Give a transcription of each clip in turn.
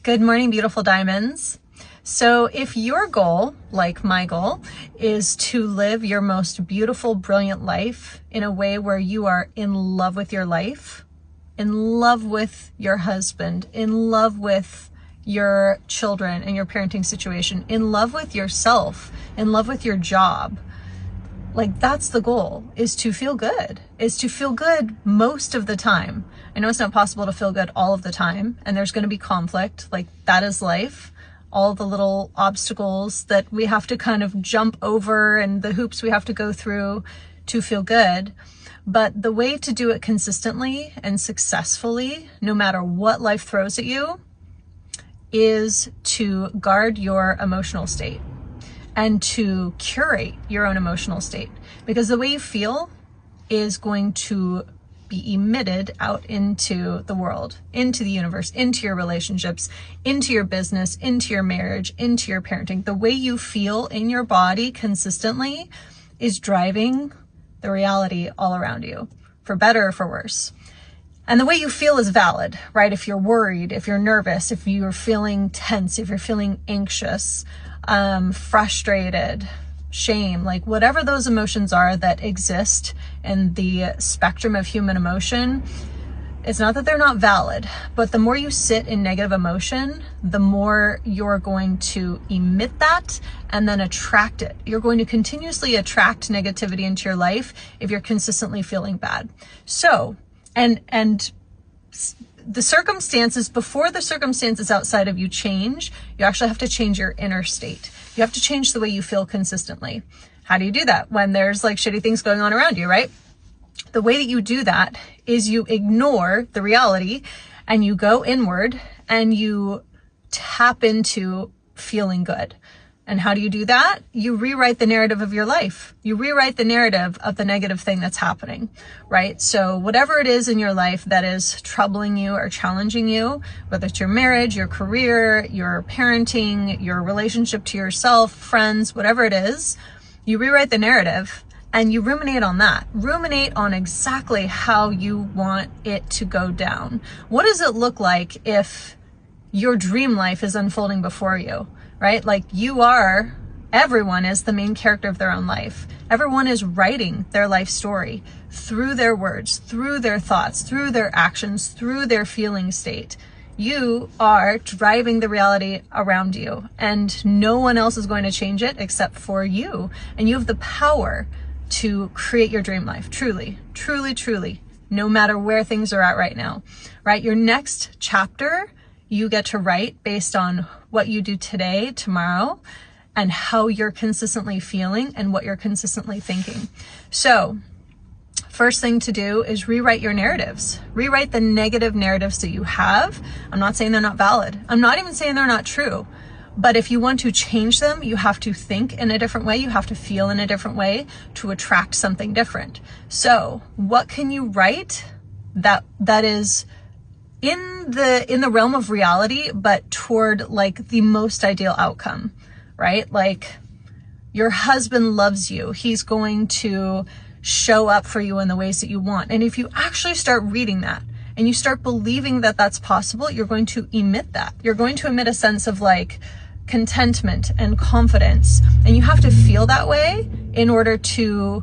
Good morning, beautiful diamonds. So if your goal, like my goal, is to live your most beautiful, brilliant life in a way where you are in love with your life, in love with your husband, in love with your children and your parenting situation, in love with yourself, in love with your job, like that's the goal, is to feel good most of the time. I know it's not possible to feel good all of the time, and there's going to be conflict, like that is life. All the little obstacles that we have to kind of jump over and the hoops we have to go through to feel good. But the way to do it consistently and successfully, no matter what life throws at you, is to guard your emotional state and to curate your own emotional state, because the way you feel is going to be emitted out into the world, into the universe, into your relationships, into your business, into your marriage, into your parenting. The way you feel in your body consistently is driving the reality all around you, for better or for worse. And the way you feel is valid, right? If you're worried, if you're nervous, if you're feeling tense, if you're feeling anxious, frustrated, shame, like whatever those emotions are that exist in the spectrum of human emotion, it's not that they're not valid, but the more you sit in negative emotion, the more you're going to emit that and then attract it. You're going to continuously attract negativity into your life if you're consistently feeling bad. So, and the circumstances, before the circumstances outside of you change, you actually have to change your inner state. You have to change the way you feel consistently. How do you do that? When there's like shitty things going on around you, right? The way that you do that is you ignore the reality and you go inward and you tap into feeling good. And how do you do that? You rewrite the narrative of your life. You rewrite the narrative of the negative thing that's happening, right? So whatever it is in your life that is troubling you or challenging you, whether it's your marriage, your career, your parenting, your relationship to yourself, friends, whatever it is, you rewrite the narrative and you ruminate on that. Ruminate on exactly how you want it to go down. What does it look like if your dream life is unfolding before you? Right? Like everyone is the main character of their own life. Everyone is writing their life story through their words, through their thoughts, through their actions, through their feeling state. You are driving the reality around you, and no one else is going to change it except for you. And you have the power to create your dream life. Truly, truly, truly, no matter where things are at right now, right? Your next chapter you get to write based on what you do today, tomorrow, and how you're consistently feeling and what you're consistently thinking. So first thing to do is rewrite your narratives. Rewrite the negative narratives that you have. I'm not saying they're not valid. I'm not even saying they're not true. But if you want to change them, you have to think in a different way. You have to feel in a different way to attract something different. So what can you write that is in the realm of reality, but toward like the most ideal outcome, right? Like your husband loves you. He's going to show up for you in the ways that you want. And if you actually start reading that and you start believing that that's possible, you're going to emit that. You're going to emit a sense of like contentment and confidence. And you have to feel that way in order to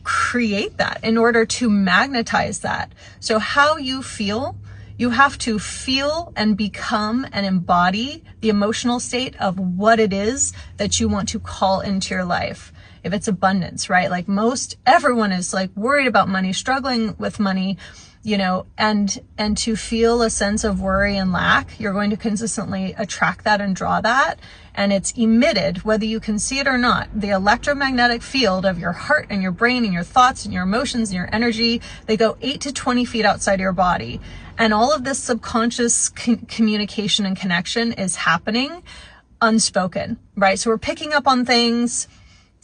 create that, in order to magnetize that. So how you feel, you have to feel and become and embody the emotional state of what it is that you want to call into your life. If it's abundance, right? Like everyone is like worried about money, struggling with money, you know, and to feel a sense of worry and lack, you're going to consistently attract that and draw that. And it's emitted, whether you can see it or not. The electromagnetic field of your heart and your brain and your thoughts and your emotions and your energy, they go 8 to 20 feet outside your body. And all of this subconscious communication and connection is happening unspoken, right? So we're picking up on things.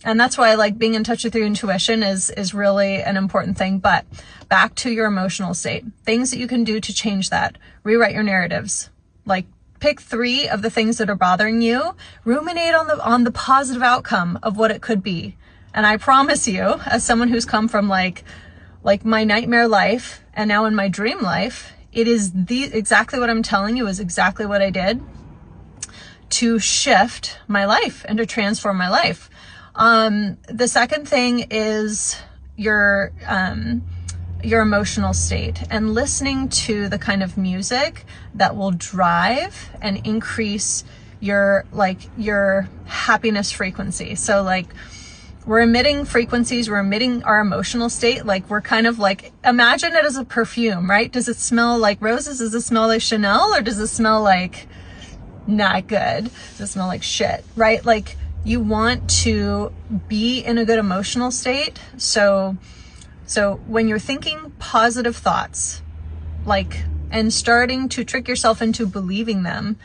And that's why like being in touch with your intuition is really an important thing. But back to your emotional state, things that you can do to change that. Rewrite your narratives. Like pick 3 of the things that are bothering you. Ruminate on the positive outcome of what it could be. And I promise you, as someone who's come from like my nightmare life and now in my dream life, it is exactly what I'm telling you is exactly what I did to shift my life and to transform my life. The second thing is your emotional state, and listening to the kind of music that will drive and increase your happiness frequency. So like, we're emitting frequencies, we're emitting our emotional state. Like, we're kind of like, imagine it as a perfume, right? Does it smell like roses? Does it smell like Chanel? Or does it smell like not good? Does it smell like shit, right? Like, you want to be in a good emotional state. So when you're thinking positive thoughts, like, and starting to trick yourself into believing them,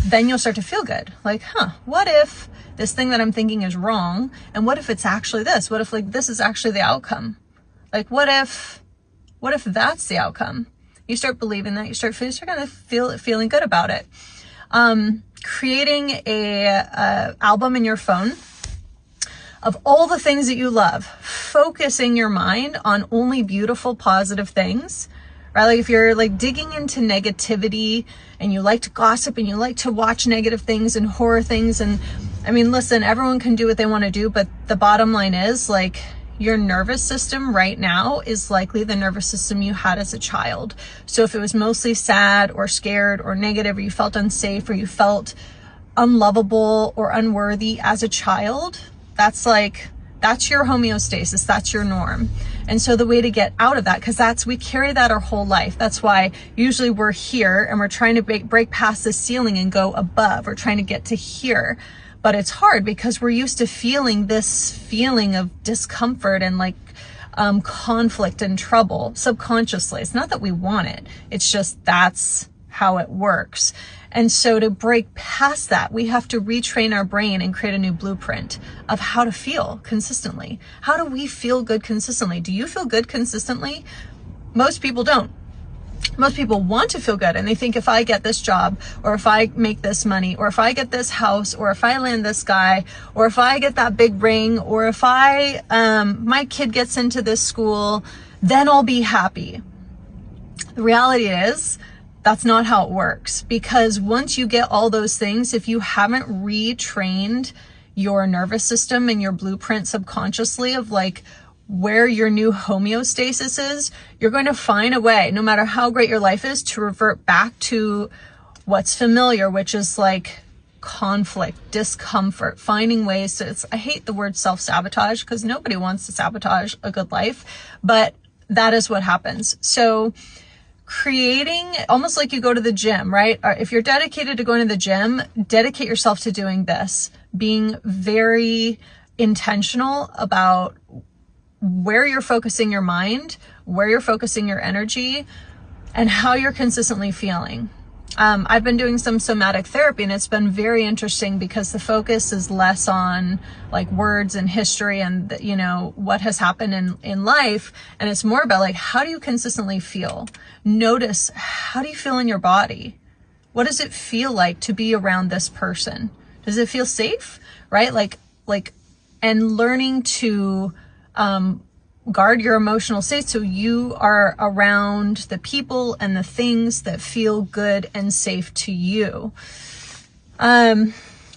then you'll start to feel good. Like, what if this thing that I'm thinking is wrong? And what if it's actually this? What if like this is actually the outcome? Like, what if that's the outcome? You start believing that, you start kind of feeling good about it. Creating a album in your phone of all the things that you love, focusing your mind on only beautiful, positive things, right? Like, if you're like digging into negativity and you like to gossip and you like to watch negative things and horror things, and I mean, listen, everyone can do what they want to do, but the bottom line is, like, your nervous system right now is likely the nervous system you had as a child. So if it was mostly sad or scared or negative, or you felt unsafe, or you felt unlovable or unworthy as a child, that's your homeostasis, that's your norm. And so the way to get out of that, because we carry that our whole life. That's why usually we're here and we're trying to break past the ceiling and go above. We're trying to get to here. But it's hard because we're used to feeling this feeling of discomfort and like conflict and trouble subconsciously. It's not that we want it. It's just that's how it works. And so to break past that, we have to retrain our brain and create a new blueprint of how to feel consistently. How do we feel good consistently? Do you feel good consistently? Most people don't. Most people want to feel good, and they think, if I get this job, or if I make this money, or if I get this house, or if I land this guy, or if I get that big ring, or if my kid gets into this school, then I'll be happy. The reality is, that's not how it works, because once you get all those things, if you haven't retrained your nervous system and your blueprint subconsciously of like where your new homeostasis is, you're going to find a way, no matter how great your life is, to revert back to what's familiar, which is like conflict, discomfort, finding ways to, I hate the word self-sabotage because nobody wants to sabotage a good life, but that is what happens. So creating, almost like you go to the gym, right? If you're dedicated to going to the gym, dedicate yourself to doing this, being very intentional about where you're focusing your mind, where you're focusing your energy, and how you're consistently feeling. I've been doing some somatic therapy, and it's been very interesting because the focus is less on like words and history and what has happened in life, and it's more about like, how do you consistently feel? Notice, how do you feel in your body? What does it feel like to be around this person? Does it feel safe? Right? Like, and learning to guard your emotional state so you are around the people and the things that feel good and safe to you.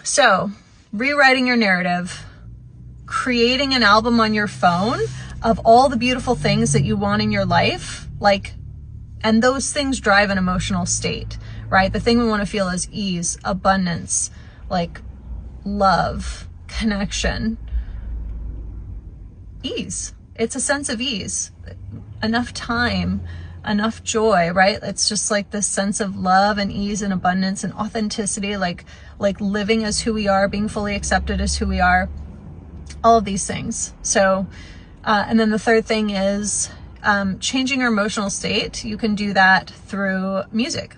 So rewriting your narrative, creating an album on your phone of all the beautiful things that you want in your life, and those things drive an emotional state, right? The thing we want to feel is ease, abundance, like love, connection, ease. It's a sense of ease, enough time, enough joy, right? It's just like this sense of love and ease and abundance and authenticity, like living as who we are, being fully accepted as who we are, all of these things. So, and then the third thing is changing your emotional state. You can do that through music.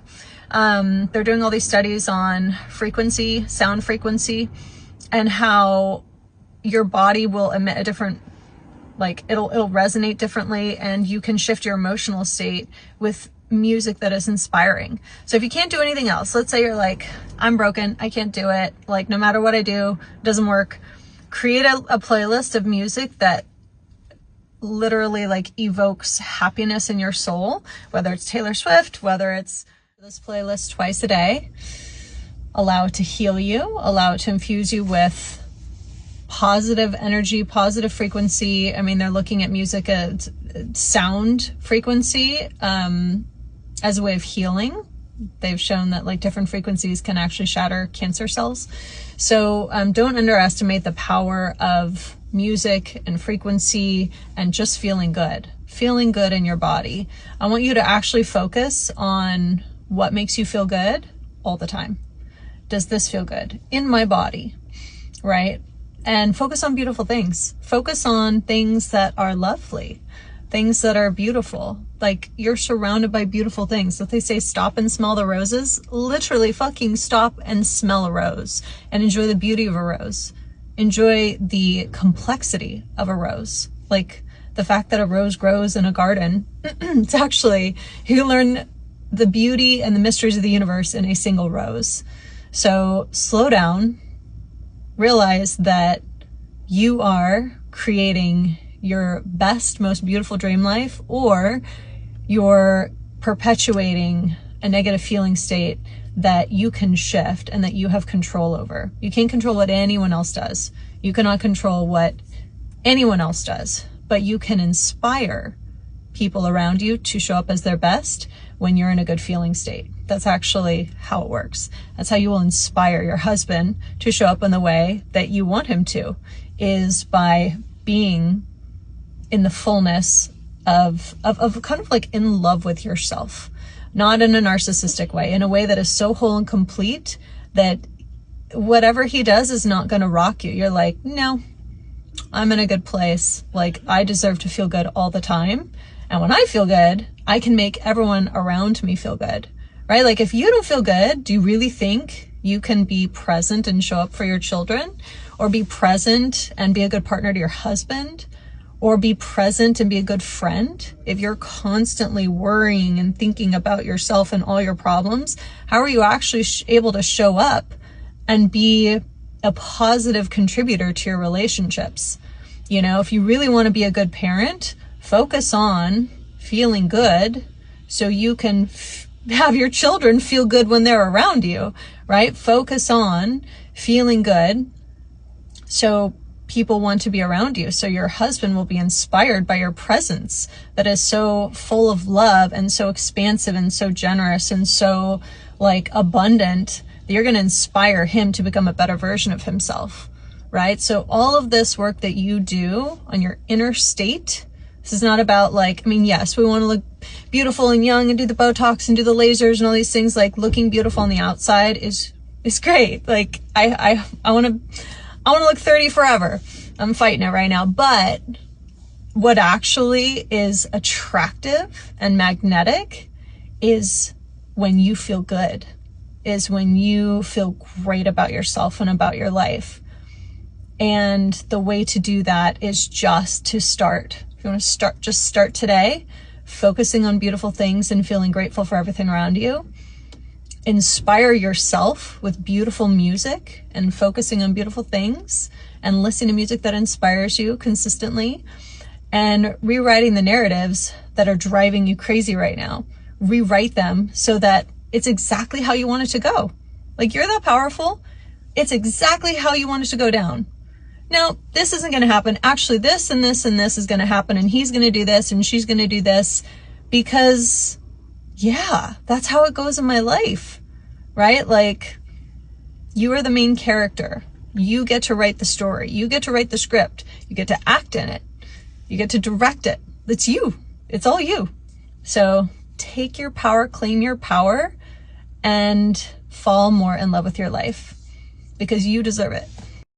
They're doing all these studies on frequency, sound frequency, and how your body will emit a different, it'll resonate differently, and you can shift your emotional state with music that is inspiring. So if you can't do anything else, let's say you're like, I'm broken, I can't do it, no matter what I do, it doesn't work. Create a playlist of music that literally like evokes happiness in your soul, whether it's Taylor Swift, whether it's this playlist twice a day. Allow it to heal you, allow it to infuse you with positive energy, positive frequency. I mean, they're looking at music as sound frequency as a way of healing. They've shown that like different frequencies can actually shatter cancer cells. So don't underestimate the power of music and frequency and just feeling good in your body. I want you to actually focus on what makes you feel good all the time. Does this feel good in my body, right? And focus on beautiful things. Focus on things that are lovely, things that are beautiful. Like, you're surrounded by beautiful things. If they say stop and smell the roses, literally fucking stop and smell a rose and enjoy the beauty of a rose. Enjoy the complexity of a rose. Like the fact that a rose grows in a garden, it's actually, you can learn the beauty and the mysteries of the universe in a single rose. So slow down, realize that you are creating your best, most beautiful dream life, or you're perpetuating a negative feeling state that you can shift and that you have control over. You can't control what anyone else does. You cannot control what anyone else does, but you can inspire people around you to show up as their best when you're in a good feeling state. That's actually how it works. That's how you will inspire your husband to show up in the way that you want him to, is by being in the fullness of kind of like in love with yourself, not in a narcissistic way, in a way that is so whole and complete that whatever he does is not going to rock you. You're like, no, I'm in a good place. Like, I deserve to feel good all the time. And when I feel good, I can make everyone around me feel good, right? Like, if you don't feel good, do you really think you can be present and show up for your children, or be present and be a good partner to your husband, or be present and be a good friend? If you're constantly worrying and thinking about yourself and all your problems, how are you actually able to show up and be a positive contributor to your relationships? You know, if you really want to be a good parent, focus on feeling good so you can have your children feel good when they're around you, right? Focus on feeling good so people want to be around you, so your husband will be inspired by your presence that is so full of love and so expansive and so generous and so like abundant that you're going to inspire him to become a better version of himself, right? So all of this work that you do on your inner state, this is not about like, I mean, yes, we want to look beautiful and young and do the Botox and do the lasers and all these things. Like, looking beautiful on the outside is great. Like, I want to look 30 forever. I'm fighting it right now. But what actually is attractive and magnetic is when you feel good, is when you feel great about yourself and about your life. And the way to do that is just to start. If you want to start, just start today, focusing on beautiful things and feeling grateful for everything around you. Inspire yourself with beautiful music and focusing on beautiful things and listening to music that inspires you consistently, and rewriting the narratives that are driving you crazy right now. Rewrite them so that it's exactly how you want it to go. Like, you're that powerful. It's exactly how you want it to go down. Now, this isn't going to happen. Actually, this and this and this is going to happen, and he's going to do this and she's going to do this, because yeah, that's how it goes in my life, right? Like, you are the main character. You get to write the story. You get to write the script. You get to act in it. You get to direct it. It's you. It's all you. So take your power, claim your power, and fall more in love with your life, because you deserve it.